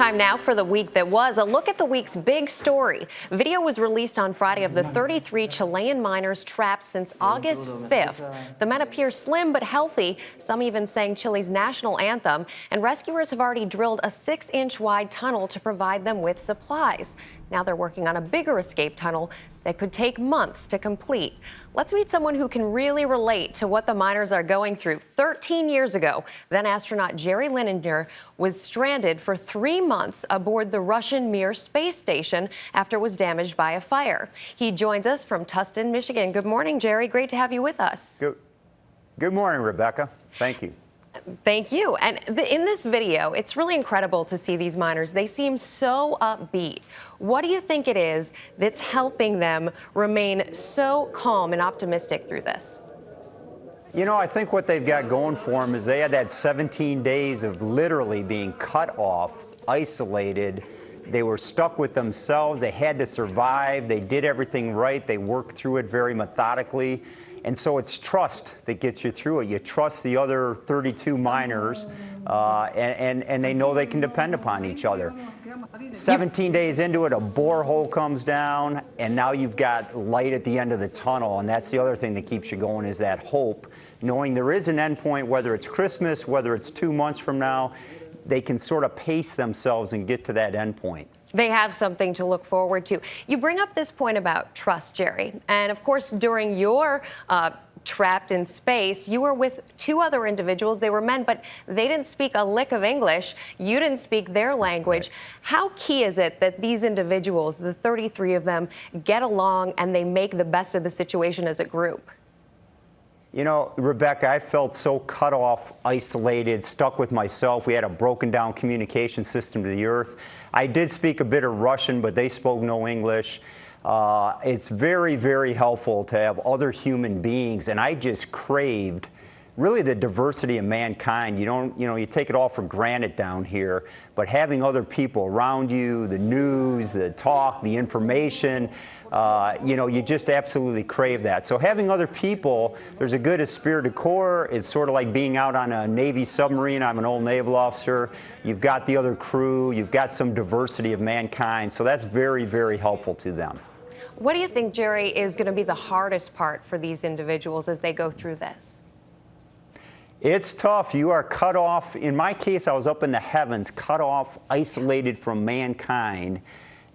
Time now for the week that was. A look at the week's big story. Video was released on Friday of the 33 Chilean miners trapped since August 5th. The men appear slim but healthy. Some even sang Chile's national anthem. And rescuers have already drilled a 6-inch wide tunnel to provide them with supplies. Now they're working on a bigger escape tunnel that could take months to complete. Let's meet someone who can really relate to what the miners are going through. 13 years ago, then astronaut Jerry Linenger was stranded for 3 months aboard the Russian MIR space station after it was damaged by a fire. He joins us from Tustin, Michigan. Good morning, Jerry. Great to have you with us. Good morning, Rebecca. Thank you. Thank you. And in this video, it's really incredible to see these miners. They seem so upbeat. What do you think it is that's helping them remain so calm and optimistic through this? You know, I think what they've got going for them is they had that 17 days of literally being cut off, isolated. They were stuck with themselves. They had to survive. They did everything right. They worked through it very methodically. And so it's trust that gets you through it. You trust the other 32 miners, and they know they can depend upon each other. 17 days into it, a borehole comes down, and now you've got light at the end of the tunnel. And that's the other thing that keeps you going, is that hope, knowing there is an end point, whether it's Christmas, whether it's 2 months from now. They can sort of pace themselves and get to that end point. They have something to look forward to. You bring up this point about trust, Jerry. And of course, during your trapped in space, you were with 2 other individuals. They were men, but they didn't speak a lick of English. You didn't speak their language. How key is it that these individuals, the 33 of them, get along and they make the best of the situation as a group? You know, Rebecca, I felt so cut off, isolated, stuck with myself. We had a broken down communication system to the earth. I did speak a bit of Russian, but they spoke no English. It's very, very helpful to have other human beings, and I just craved really the diversity of mankind. You take it all for granted down here, but having other people around you, the news, the talk, the information, you just absolutely crave that. So having other people, there's a good esprit de corps. It's sort of like being out on a Navy submarine. I'm an old naval officer. You've got the other crew. You've got some diversity of mankind. So that's very, very helpful to them. What do you think, Jerry, is going to be the hardest part for these individuals as they go through this? It's tough. You are cut off. In my case, I was up in the heavens, cut off, isolated from mankind,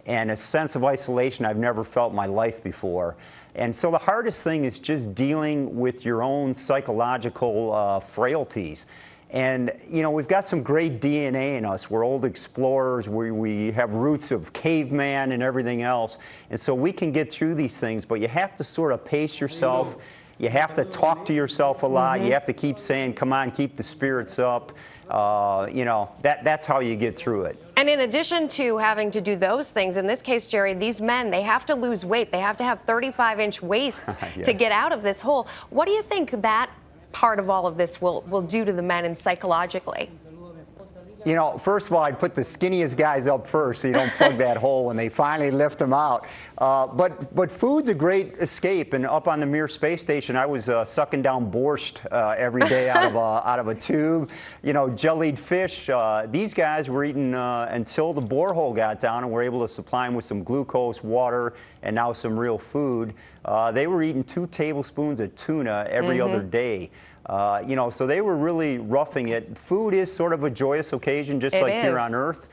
and a sense of isolation I've never felt in my life before. And so the hardest thing is just dealing with your own psychological frailties. And, we've got some great DNA in us. We're old explorers. We have roots of caveman and everything else. And so we can get through these things, but you have to sort of pace yourself. You have to talk to yourself a lot. You have to keep saying, come on, keep the spirits up. That's how you get through it. And in addition to having to do those things, in this case, Jerry, these men, they have to lose weight. They have to have 35-inch waists Yeah. to get out of this hole. What do you think that part of all of this will do to the men and psychologically? First of all, I'd put the skinniest guys up first so you don't plug that hole when they finally lift them out. But food's a great escape. And up on the Mir space station, I was sucking down borscht every day out of a tube. Jellied fish. These guys were eating until the borehole got down, and we're able to supply them with some glucose, water, and now some real food. They were eating 2 tablespoons of tuna every other day. So they were really roughing it. Food is sort of a joyous occasion, just like here on Earth.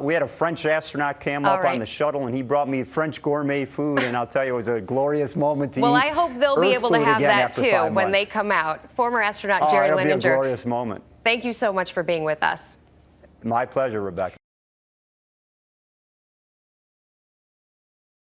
We had a French astronaut come up on the shuttle, and he brought me French gourmet food, and I'll tell you, it was a glorious moment to eat. Well, I hope they'll be able to have that too when they come out. Former astronaut Jerry Linenger. It'll be a glorious moment. Thank you so much for being with us. My pleasure, Rebecca.